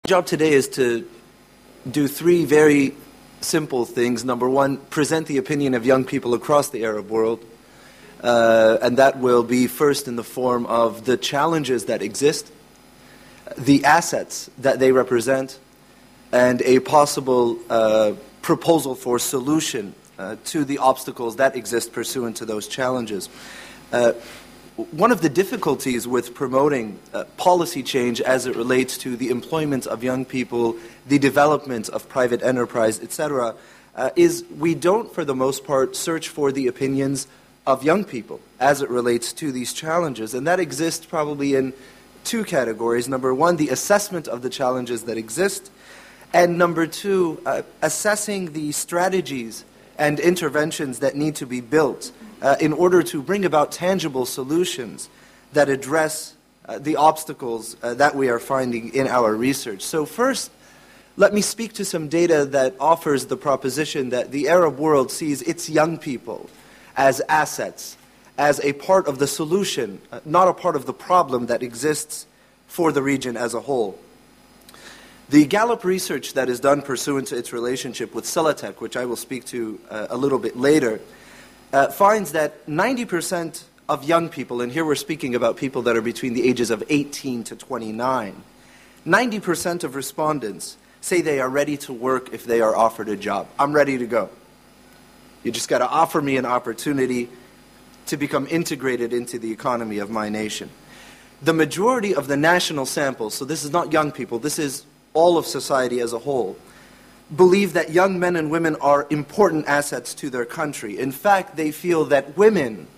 job today is to do three very simple things. Number one, present the opinion of young people across the Arab world. And that will be first in the form of the challenges that exist, the assets that they represent, and a possible proposal for solution to the obstacles that exist pursuant to those challenges. One of the difficulties with promoting policy change as it relates to the employment of young people, the development of private enterprise, etc., is we don't, for the most part, search for the opinions of young people as it relates to these challenges. And that exists probably in two categories. Number one, the assessment of the challenges that exist. And number two, assessing the strategies and interventions that need to be built in order to bring about tangible solutions that address the obstacles that we are finding in our research. So first, let me speak to some data that offers the proposition that the Arab world sees its young people as assets, as a part of the solution, not a part of the problem that exists for the region as a whole. The Gallup research that is done pursuant to its relationship with Celatec, which I will speak to a little bit later, finds that 90% of young people, and here we're speaking about people that are between the ages of 18 to 29, 90% of respondents say they are ready to work if they are offered a job. I'm ready to go. You just got to offer me an opportunity to become integrated into the economy of my nation. The majority of the national samples, so this is not young people, this is all of society as a whole, believe that young men and women are important assets to their country. In fact, they feel that women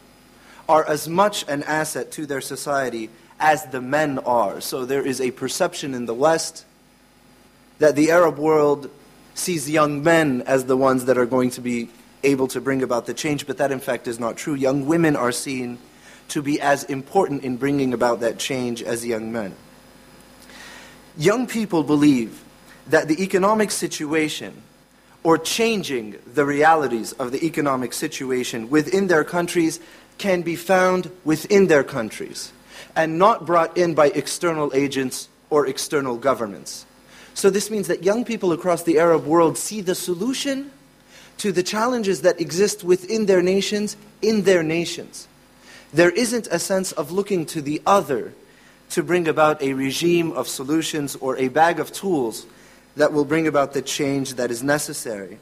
are as much an asset to their society as the men are. So there is a perception in the West that the Arab world sees young men as the ones that are going to be able to bring about the change, but that in fact is not true. Young women are seen to be as important in bringing about that change as young men. Young people believe that the economic situation, or changing the realities of the economic situation within their countries, can be found within their countries and not brought in by external agents or external governments. So this means that young people across the Arab world see the solution to the challenges that exist within their nations in their nations. There isn't a sense of looking to the other to bring about a regime of solutions or a bag of tools that will bring about the change that is necessary.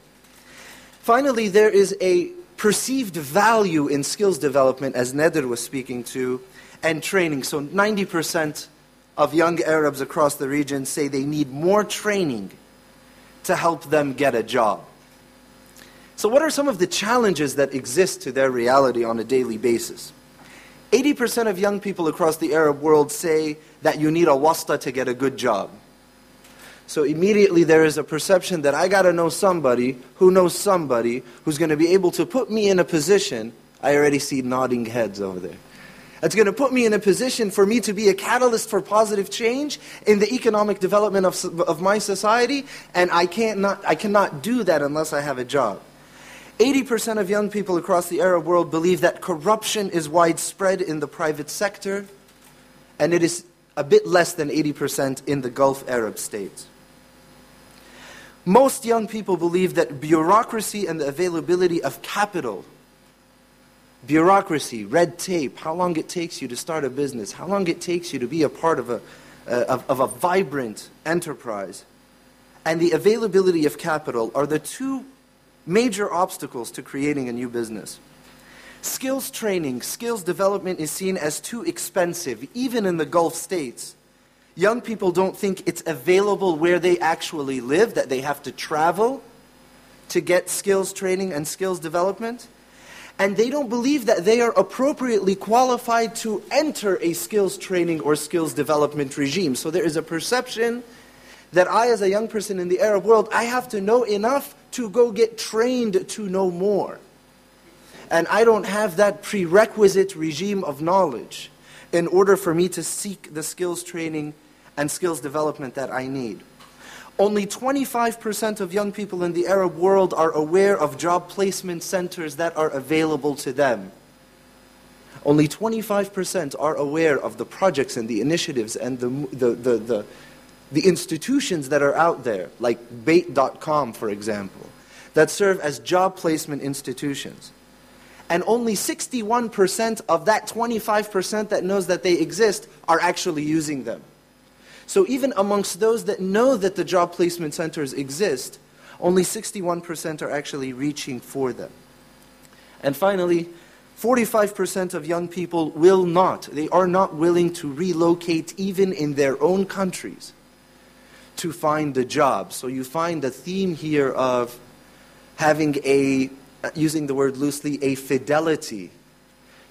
Finally, there is a perceived value in skills development, as Nader was speaking to, and training. So 90% of young Arabs across the region say they need more training to help them get a job. So what are some of the challenges that exist to their reality on a daily basis? 80% of young people across the Arab world say that you need a wasta to get a good job. So immediately there is a perception that I got to know somebody who's going to be able to put me in a position. I already see nodding heads over there. It's going to put me in a position for me to be a catalyst for positive change in the economic development of my society, and I cannot do that unless I have a job. 80% of young people across the Arab world believe that corruption is widespread in the private sector, and it is a bit less than 80% in the Gulf Arab states. Most young people believe that bureaucracy and the availability of capital, bureaucracy, red tape, how long it takes you to start a business, how long it takes you to be a part of a vibrant enterprise, and the availability of capital are the two major obstacles to creating a new business. Skills training, skills development is seen as too expensive, even in the Gulf states. Young people don't think it's available where they actually live, that they have to travel to get skills training and skills development. And they don't believe that they are appropriately qualified to enter a skills training or skills development regime. So there is a perception that I, as a young person in the Arab world, I have to know enough to go get trained to know more. And I don't have that prerequisite regime of knowledge in order for me to seek the skills training and skills development that I need. Only 25% of young people in the Arab world are aware of job placement centers that are available to them. Only 25% are aware of the projects and the initiatives and the the institutions that are out there, like Bait.com, for example, that serve as job placement institutions. And only 61% of that 25% that knows that they exist are actually using them. So even amongst those that know that the job placement centers exist, only 61% are actually reaching for them. And finally, 45% of young people they are not willing to relocate even in their own countries to find a job. So you find the theme here of having using the word loosely, a fidelity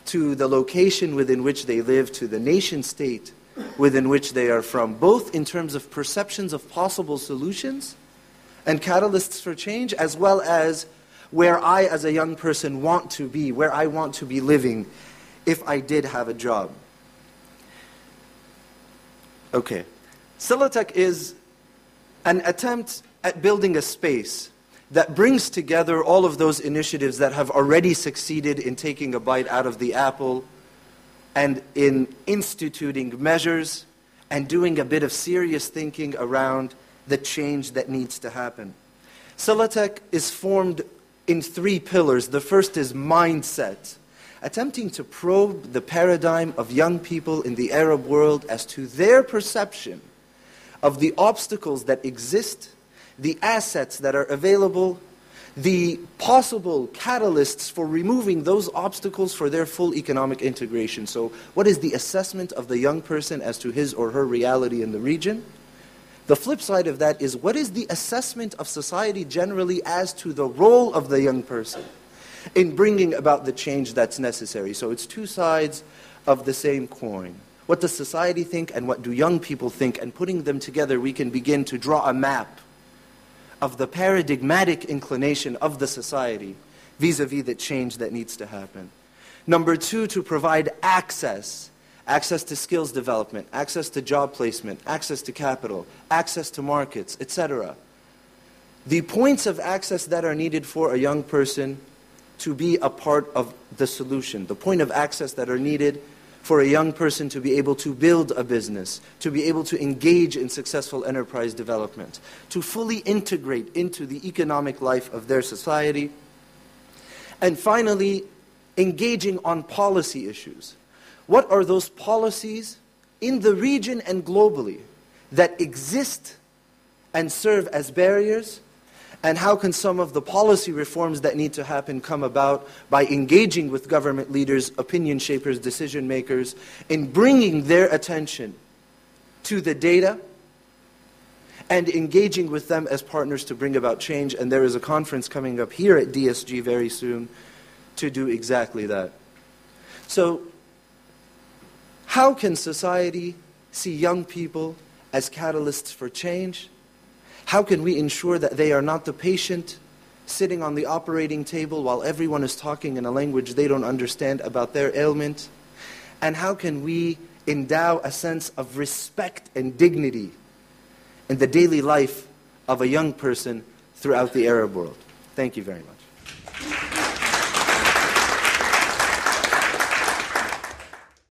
to the location within which they live, to the nation state within which they are from, both in terms of perceptions of possible solutions and catalysts for change, as well as where I as a young person want to be, where I want to be living if I did have a job. Okay. Silatech is an attempt at building a space that brings together all of those initiatives that have already succeeded in taking a bite out of the apple and in instituting measures and doing a bit of serious thinking around the change that needs to happen. Silatech is formed in 3 pillars. The first is mindset, attempting to probe the paradigm of young people in the Arab world as to their perception of the obstacles that exist, the assets that are available, the possible catalysts for removing those obstacles for their full economic integration. So what is the assessment of the young person as to his or her reality in the region? The flip side of that is, what is the assessment of society generally as to the role of the young person in bringing about the change that's necessary? So it's 2 sides of the same coin. What does society think and what do young people think? And putting them together, we can begin to draw a map of the paradigmatic inclination of the society vis-a-vis the change that needs to happen. Number 2, to provide access to skills development, access to job placement, access to capital, access to markets, etc. The points of access that are needed for a young person to be a part of the solution, the point of access that are needed for a young person to be able to build a business, to be able to engage in successful enterprise development, to fully integrate into the economic life of their society. And finally, engaging on policy issues. What are those policies in the region and globally that exist and serve as barriers? And how can some of the policy reforms that need to happen come about by engaging with government leaders, opinion shapers, decision makers, in bringing their attention to the data and engaging with them as partners to bring about change? And there is a conference coming up here at DSG very soon to do exactly that. So, how can society see young people as catalysts for change? How can we ensure that they are not the patient sitting on the operating table while everyone is talking in a language they don't understand about their ailment? And how can we endow a sense of respect and dignity in the daily life of a young person throughout the Arab world? Thank you very much.